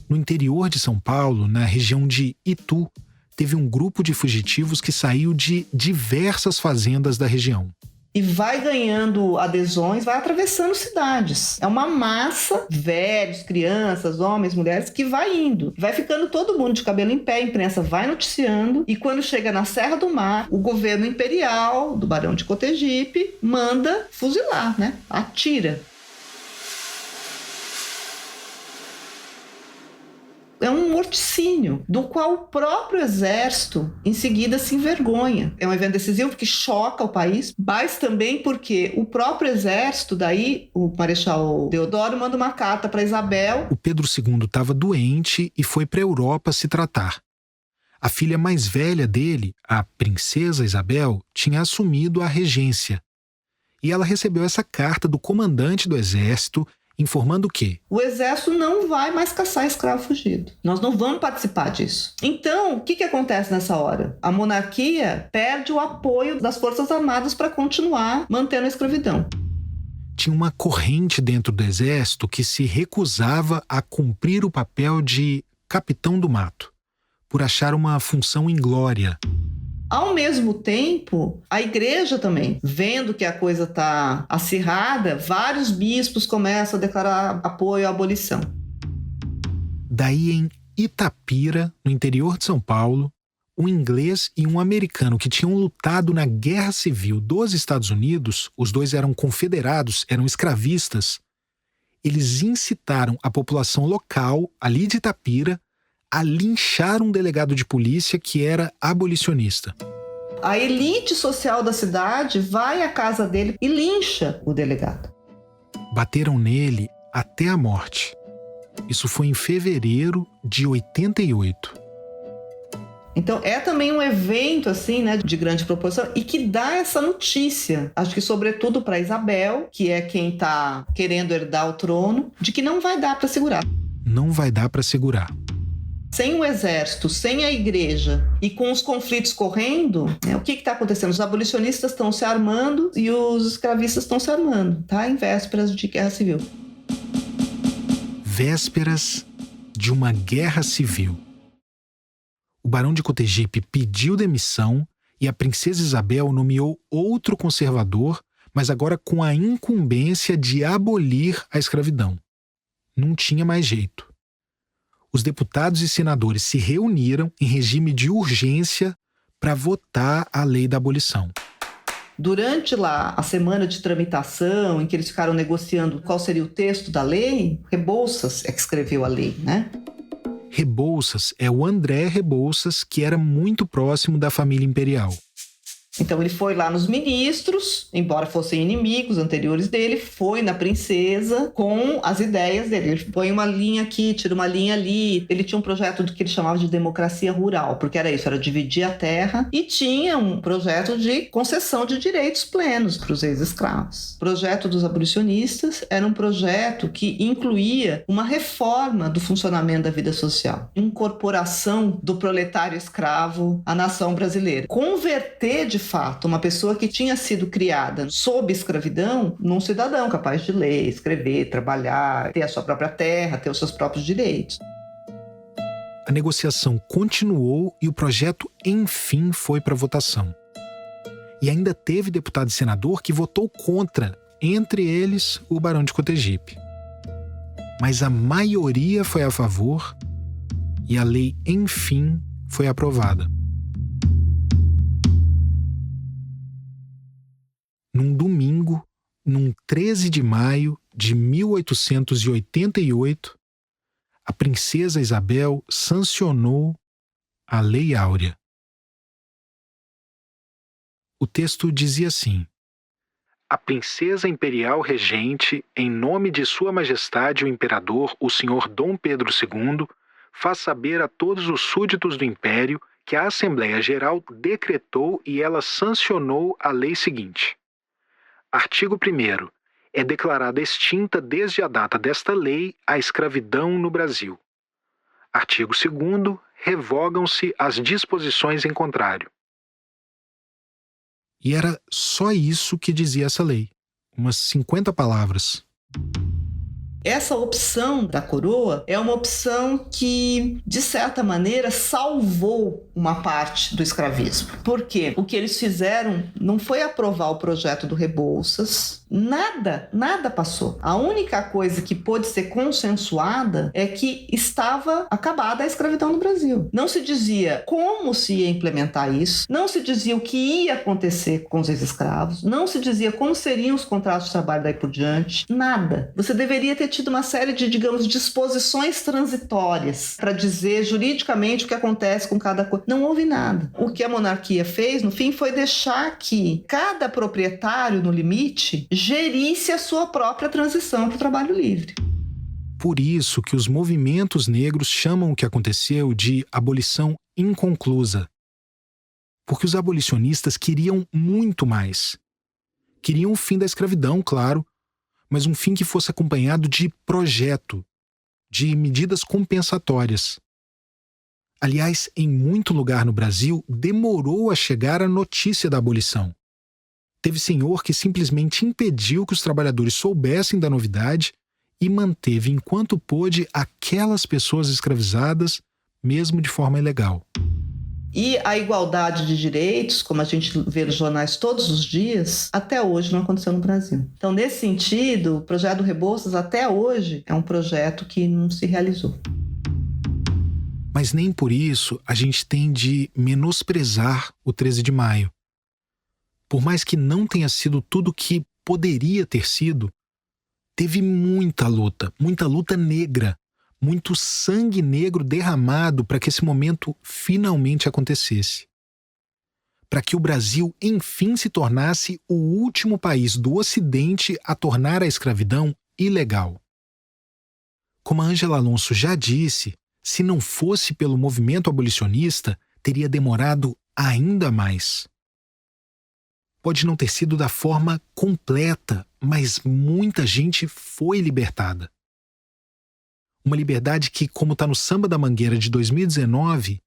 No interior de São Paulo, na região de Itu, teve um grupo de fugitivos que saiu de diversas fazendas da região. E vai ganhando adesões, vai atravessando cidades. É uma massa, velhos, crianças, homens, mulheres, que vai indo. Vai ficando todo mundo de cabelo em pé, a imprensa vai noticiando, e quando chega na Serra do Mar, o governo imperial do Barão de Cotegipe manda fuzilar, né? Atira. É um morticínio, do qual o próprio exército, em seguida, se envergonha. É um evento decisivo porque choca o país, mas também porque o próprio exército, daí o Marechal Deodoro manda uma carta para Isabel. O Pedro II estava doente e foi para a Europa se tratar. A filha mais velha dele, a princesa Isabel, tinha assumido a regência. E ela recebeu essa carta do comandante do exército informando que o exército não vai mais caçar escravo fugido. Nós não vamos participar disso. Então, o que acontece nessa hora? A monarquia perde o apoio das Forças Armadas para continuar mantendo a escravidão. Tinha uma corrente dentro do exército que se recusava a cumprir o papel de capitão do mato, por achar uma função inglória. Ao mesmo tempo, a igreja também, vendo que a coisa está acirrada, vários bispos começam a declarar apoio à abolição. Daí, em Itapira, no interior de São Paulo, um inglês e um americano que tinham lutado na Guerra Civil dos Estados Unidos, os dois eram confederados, eram escravistas, eles incitaram a população local, ali de Itapira, a linchar um delegado de polícia que era abolicionista. A elite social da cidade vai à casa dele e lincha o delegado. Bateram nele até a morte. Isso foi em fevereiro de 88. Então é também um evento assim, né, de grande proporção e que dá essa notícia, acho que sobretudo para Isabel, que é quem está querendo herdar o trono, de que não vai dar para segurar. Não vai dar para segurar. Sem o exército, sem a igreja e com os conflitos correndo, né, o que está acontecendo? Os abolicionistas estão se armando e os escravistas estão se armando, tá? Em vésperas de guerra civil. Vésperas de uma guerra civil. o Barão de Cotegipe pediu demissão e a princesa Isabel nomeou outro conservador, mas agora com a incumbência de abolir a escravidão. Não tinha mais jeito. Os deputados e senadores se reuniram em regime de urgência para votar a lei da abolição. Durante lá a semana de tramitação, em que eles ficaram negociando qual seria o texto da lei, Rebouças é que escreveu a lei, né? Rebouças é o André Rebouças, que era muito próximo da família imperial. Então ele foi lá nos ministros, embora fossem inimigos anteriores dele, foi na princesa com as ideias dele. Ele põe uma linha aqui, tira uma linha ali. Ele tinha um projeto que ele chamava de democracia rural, porque era isso, era dividir a terra, e tinha um projeto de concessão de direitos plenos para os ex-escravos. O projeto dos abolicionistas era um projeto que incluía uma reforma do funcionamento da vida social, incorporação do proletário escravo à nação brasileira, converter de fato uma pessoa que tinha sido criada sob escravidão num cidadão capaz de ler, escrever, trabalhar, ter a sua própria terra, ter os seus próprios direitos. A negociação continuou e o projeto, enfim, foi para votação. E ainda teve deputado e senador que votou contra, entre eles o Barão de Cotegipe. Mas a maioria foi a favor e a lei, enfim, foi aprovada. Num domingo, num 13 de maio de 1888, a princesa Isabel sancionou a Lei Áurea. O texto dizia assim: a princesa imperial regente, em nome de Sua Majestade o Imperador, o Senhor Dom Pedro II, faz saber a todos os súditos do Império que a Assembleia Geral decretou e ela sancionou a lei seguinte. Artigo 1º. É declarada extinta desde a data desta lei a escravidão no Brasil. Artigo 2º. Revogam-se as disposições em contrário. E era só isso que dizia essa lei. Umas 50 palavras. Essa opção da coroa é uma opção que, de certa maneira, salvou uma parte do escravismo. Por quê? O que eles fizeram não foi aprovar o projeto do Rebouças, nada passou. A única coisa que pôde ser consensuada é que estava acabada a escravidão no Brasil. Não se dizia como se ia implementar isso, não se dizia o que ia acontecer com os ex-escravos, não se dizia como seriam os contratos de trabalho daí por diante, nada. Você deveria ter tido uma série de, digamos, disposições transitórias para dizer juridicamente o que acontece com cada coisa. Não houve nada. O que a monarquia fez, no fim, foi deixar que cada proprietário, no limite, gerisse a sua própria transição para o trabalho livre. Por isso que os movimentos negros chamam o que aconteceu de abolição inconclusa. Porque os abolicionistas queriam muito mais. Queriam o fim da escravidão, claro, mas um fim que fosse acompanhado de projeto, de medidas compensatórias. Aliás, em muito lugar no Brasil, demorou a chegar a notícia da abolição. Teve senhor que simplesmente impediu que os trabalhadores soubessem da novidade e manteve enquanto pôde aquelas pessoas escravizadas, mesmo de forma ilegal. E a igualdade de direitos, como a gente vê nos jornais todos os dias, até hoje não aconteceu no Brasil. Então, nesse sentido, o projeto do Rebouças até hoje é um projeto que não se realizou. Mas nem por isso a gente tem de menosprezar o 13 de maio. Por mais que não tenha sido tudo o que poderia ter sido, teve muita luta negra, muito sangue negro derramado para que esse momento finalmente acontecesse. Para que o Brasil, enfim, se tornasse o último país do Ocidente a tornar a escravidão ilegal. Como a Ângela Alonso já disse, se não fosse pelo movimento abolicionista, teria demorado ainda mais. Pode não ter sido da forma completa, mas muita gente foi libertada. Uma liberdade que, como está no Samba da Mangueira de 2019,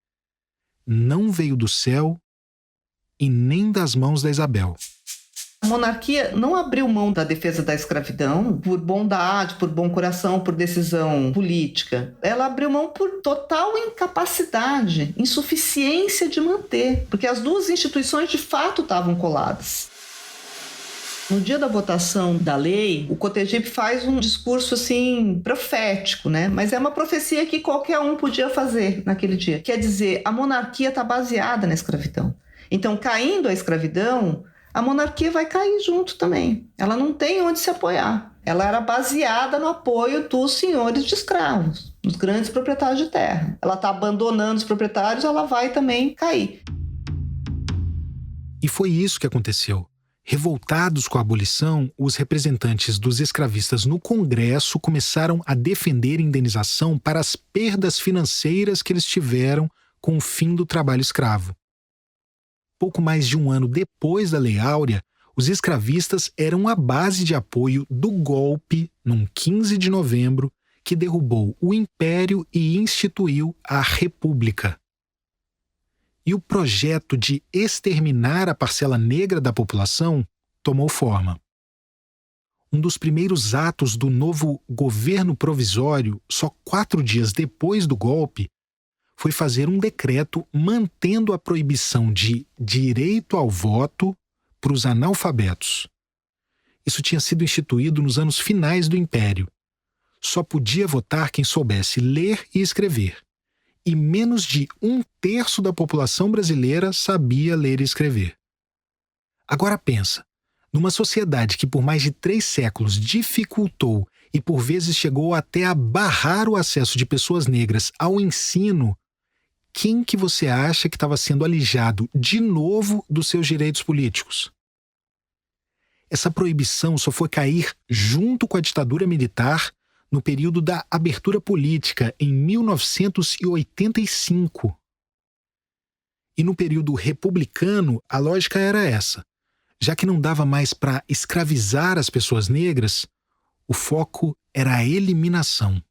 não veio do céu e nem das mãos da Isabel. A monarquia não abriu mão da defesa da escravidão por bondade, por bom coração, por decisão política. Ela abriu mão por total incapacidade, insuficiência de manter, porque as duas instituições de fato estavam coladas. No dia da votação da lei, o Cotegipe faz um discurso assim profético, né? Mas é uma profecia que qualquer um podia fazer naquele dia. Quer dizer, a monarquia está baseada na escravidão. Então, caindo a escravidão, a monarquia vai cair junto também. Ela não tem onde se apoiar. Ela era baseada no apoio dos senhores de escravos, dos grandes proprietários de terra. Ela está abandonando os proprietários, ela vai também cair. E foi isso que aconteceu. Revoltados com a abolição, os representantes dos escravistas no Congresso começaram a defender indenização para as perdas financeiras que eles tiveram com o fim do trabalho escravo. Pouco mais de um ano depois da Lei Áurea, os escravistas eram a base de apoio do golpe, num 15 de novembro, que derrubou o Império e instituiu a República. E o projeto de exterminar a parcela negra da população tomou forma. Um dos primeiros atos do novo governo provisório, só 4 dias depois do golpe, foi fazer um decreto mantendo a proibição de direito ao voto para os analfabetos. Isso tinha sido instituído nos anos finais do Império. Só podia votar quem soubesse ler e escrever. E menos de 1/3 da população brasileira sabia ler e escrever. Agora pensa, numa sociedade que por mais de 3 séculos dificultou e por vezes chegou até a barrar o acesso de pessoas negras ao ensino, quem que você acha que estava sendo alijado de novo dos seus direitos políticos? Essa proibição só foi cair junto com a ditadura militar no período da abertura política, em 1985. E no período republicano, a lógica era essa. Já que não dava mais para escravizar as pessoas negras, o foco era a eliminação.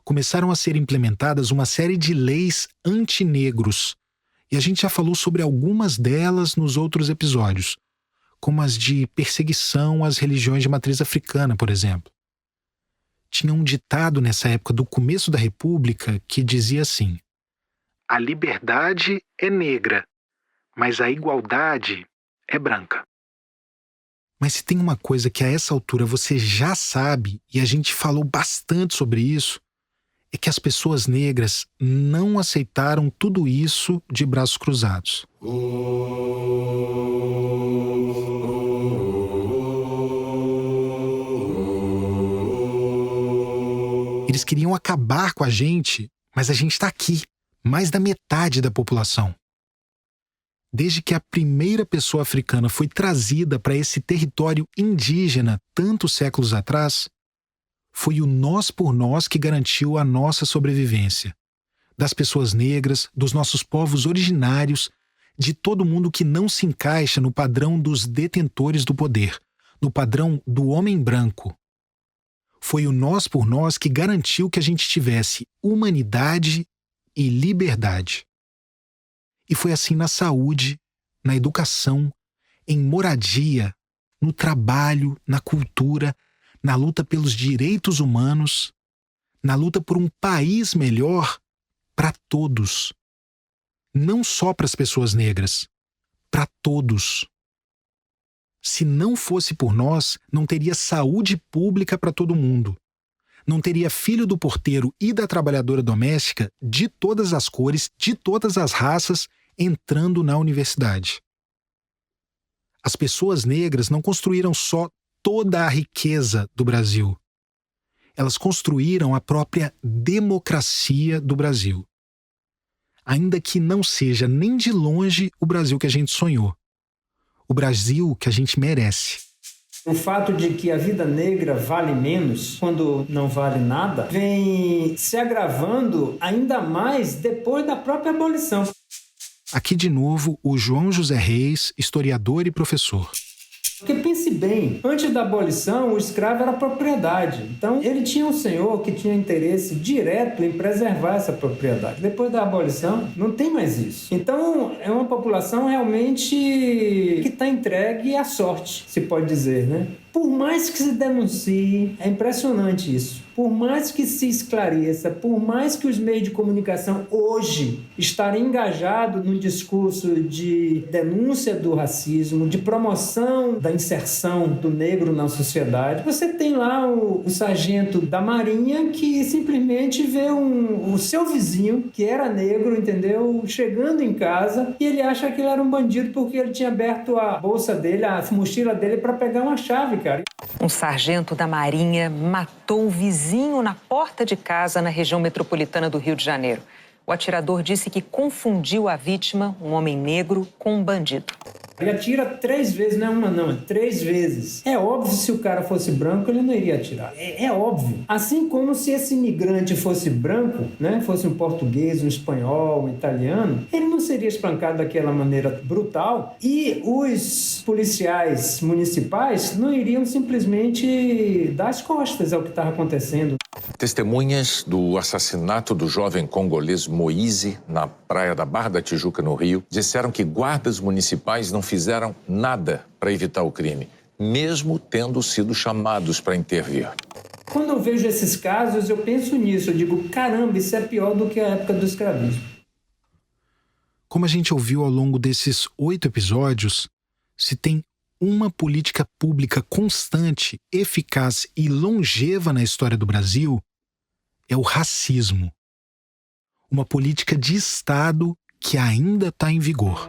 Começaram a ser implementadas uma série de leis antinegros, e a gente já falou sobre algumas delas nos outros episódios, como as de perseguição às religiões de matriz africana, por exemplo. Tinha um ditado nessa época do começo da República que dizia assim: a liberdade é negra, mas a igualdade é branca. Mas se tem uma coisa que a essa altura você já sabe, e a gente falou bastante sobre isso, é que as pessoas negras não aceitaram tudo isso de braços cruzados. Eles queriam acabar com a gente, mas a gente está aqui, mais da metade da população. Desde que a primeira pessoa africana foi trazida para esse território indígena tantos séculos atrás, foi o nós por nós que garantiu a nossa sobrevivência. Das pessoas negras, dos nossos povos originários, de todo mundo que não se encaixa no padrão dos detentores do poder, no padrão do homem branco. Foi o nós por nós que garantiu que a gente tivesse humanidade e liberdade. E foi assim na saúde, na educação, em moradia, no trabalho, na cultura, na luta pelos direitos humanos, na luta por um país melhor para todos. Não só para as pessoas negras, para todos. Se não fosse por nós, não teria saúde pública para todo mundo. Não teria filho do porteiro e da trabalhadora doméstica de todas as cores, de todas as raças, entrando na universidade. As pessoas negras não construíram só toda a riqueza do Brasil. Elas construíram a própria democracia do Brasil. Ainda que não seja nem de longe o Brasil que a gente sonhou. O Brasil que a gente merece. O fato de que a vida negra vale menos, quando não vale nada, vem se agravando ainda mais depois da própria abolição. Aqui de novo o João José Reis, historiador e professor. Porque pense pense bem, antes da abolição, o escravo era propriedade. Então, ele tinha um senhor que tinha interesse direto em preservar essa propriedade. Depois da abolição, não tem mais isso. Então, é uma população realmente que está entregue à sorte, se pode dizer, né? Por mais que se denuncie, é impressionante isso. Por mais que se esclareça, por mais que os meios de comunicação hoje estarem engajados no discurso de denúncia do racismo, de promoção da inserção do negro na sociedade, você tem lá o sargento da Marinha que simplesmente vê o seu vizinho, que era negro, entendeu? Chegando em casa e ele acha que ele era um bandido porque ele tinha aberto a bolsa dele, a mochila dele para pegar uma chave, cara. Um sargento da Marinha matou o vizinho na porta de casa na região metropolitana do Rio de Janeiro. O atirador disse que confundiu a vítima, um homem negro, com um bandido. Ele atira 3 vezes, não é uma não, é 3 vezes. É óbvio, se o cara fosse branco, ele não iria atirar. É óbvio. Assim como se esse imigrante fosse branco, né, fosse um português, um espanhol, um italiano, ele não seria espancado daquela maneira brutal e os policiais municipais não iriam simplesmente dar as costas ao que estava acontecendo. Testemunhas do assassinato do jovem congolês Moise na praia da Barra da Tijuca, no Rio, disseram que guardas municipais não fizeram nada para evitar o crime, mesmo tendo sido chamados para intervir. Quando eu vejo esses casos, eu penso nisso, eu digo, caramba, isso é pior do que a época do escravismo. Como a gente ouviu ao longo desses 8 episódios, se tem uma política pública constante, eficaz e longeva na história do Brasil, é o racismo. Uma política de Estado que ainda está em vigor.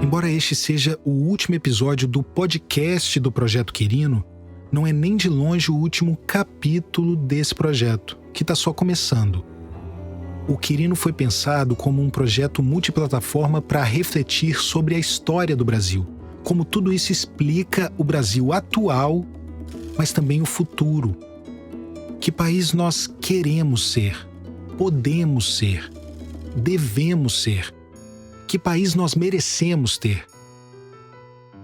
Embora este seja o último episódio do podcast do Projeto Quirino, não é nem de longe o último capítulo desse projeto, que está só começando. O Quirino foi pensado como um projeto multiplataforma para refletir sobre a história do Brasil, como tudo isso explica o Brasil atual, mas também o futuro. Que país nós queremos ser, podemos ser, devemos ser? Que país nós merecemos ter?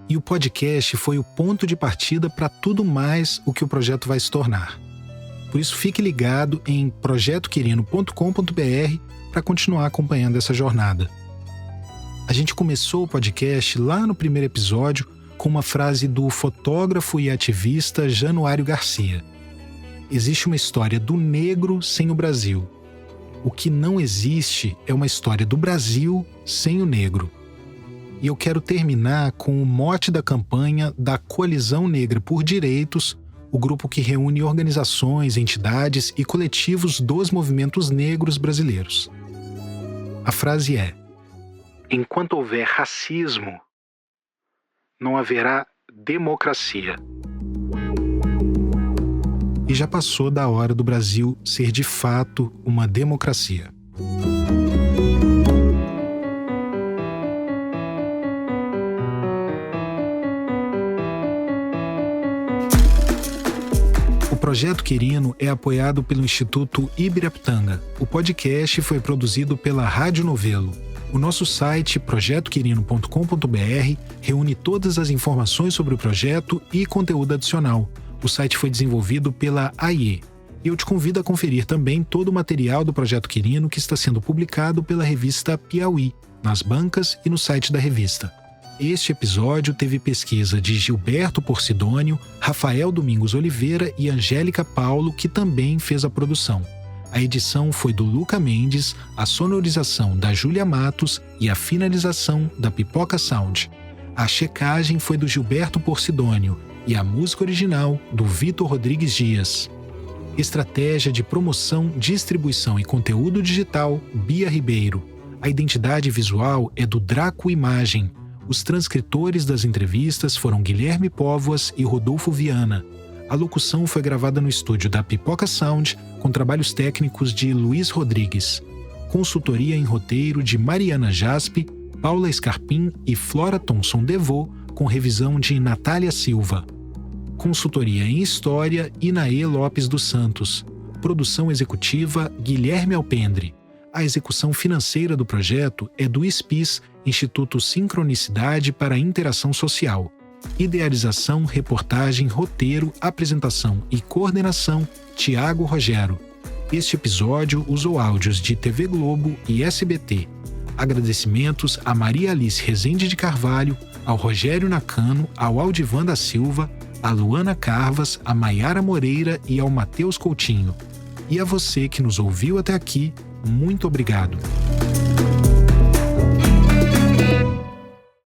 E o podcast foi o ponto de partida para tudo mais o que o projeto vai se tornar. Por isso, fique ligado em projetoquirino.com.br para continuar acompanhando essa jornada. A gente começou o podcast lá no primeiro episódio com uma frase do fotógrafo e ativista Januário Garcia. Existe uma história do negro sem o Brasil. O que não existe é uma história do Brasil sem o negro. E eu quero terminar com o mote da campanha da Coalizão Negra por Direitos, o grupo que reúne organizações, entidades e coletivos dos movimentos negros brasileiros. A frase é: enquanto houver racismo, não haverá democracia. E já passou da hora do Brasil ser de fato uma democracia. O Projeto Quirino é apoiado pelo Instituto Ibirapitanga. O podcast foi produzido pela Rádio Novelo. O nosso site, projetoquirino.com.br, reúne todas as informações sobre o projeto e conteúdo adicional. O site foi desenvolvido pela AIE. E eu te convido a conferir também todo o material do Projeto Quirino que está sendo publicado pela revista Piauí, nas bancas e no site da revista. Este episódio teve pesquisa de Gilberto Porcidônio, Rafael Domingos Oliveira e Angélica Paulo, que também fez a produção. A edição foi do Luca Mendes, a sonorização da Júlia Matos e a finalização da Pipoca Sound. A checagem foi do Gilberto Porcidônio e a música original do Vitor Rodrigues Dias. Estratégia de promoção, distribuição e conteúdo digital, Bia Ribeiro. A identidade visual é do Draco Imagem. Os transcritores das entrevistas foram Guilherme Póvoas e Rodolfo Viana. A locução foi gravada no estúdio da Pipoca Sound, com trabalhos técnicos de Luiz Rodrigues. Consultoria em roteiro de Mariana Jaspe, Paula Scarpim e Flora Thomson Devô, com revisão de Natália Silva. Consultoria em História, Inaê Lopes dos Santos. Produção executiva, Guilherme Alpendre. A execução financeira do projeto é do ISPIS, Instituto Sincronicidade para a Interação Social. Idealização, reportagem, roteiro, apresentação e coordenação, Tiago Rogero. Este episódio usou áudios de TV Globo e SBT. Agradecimentos a Maria Alice Rezende de Carvalho, ao Rogério Nakano, ao Aldivan da Silva, a Luana Carvas, a Maiara Moreira e ao Matheus Coutinho. E a você que nos ouviu até aqui, muito obrigado.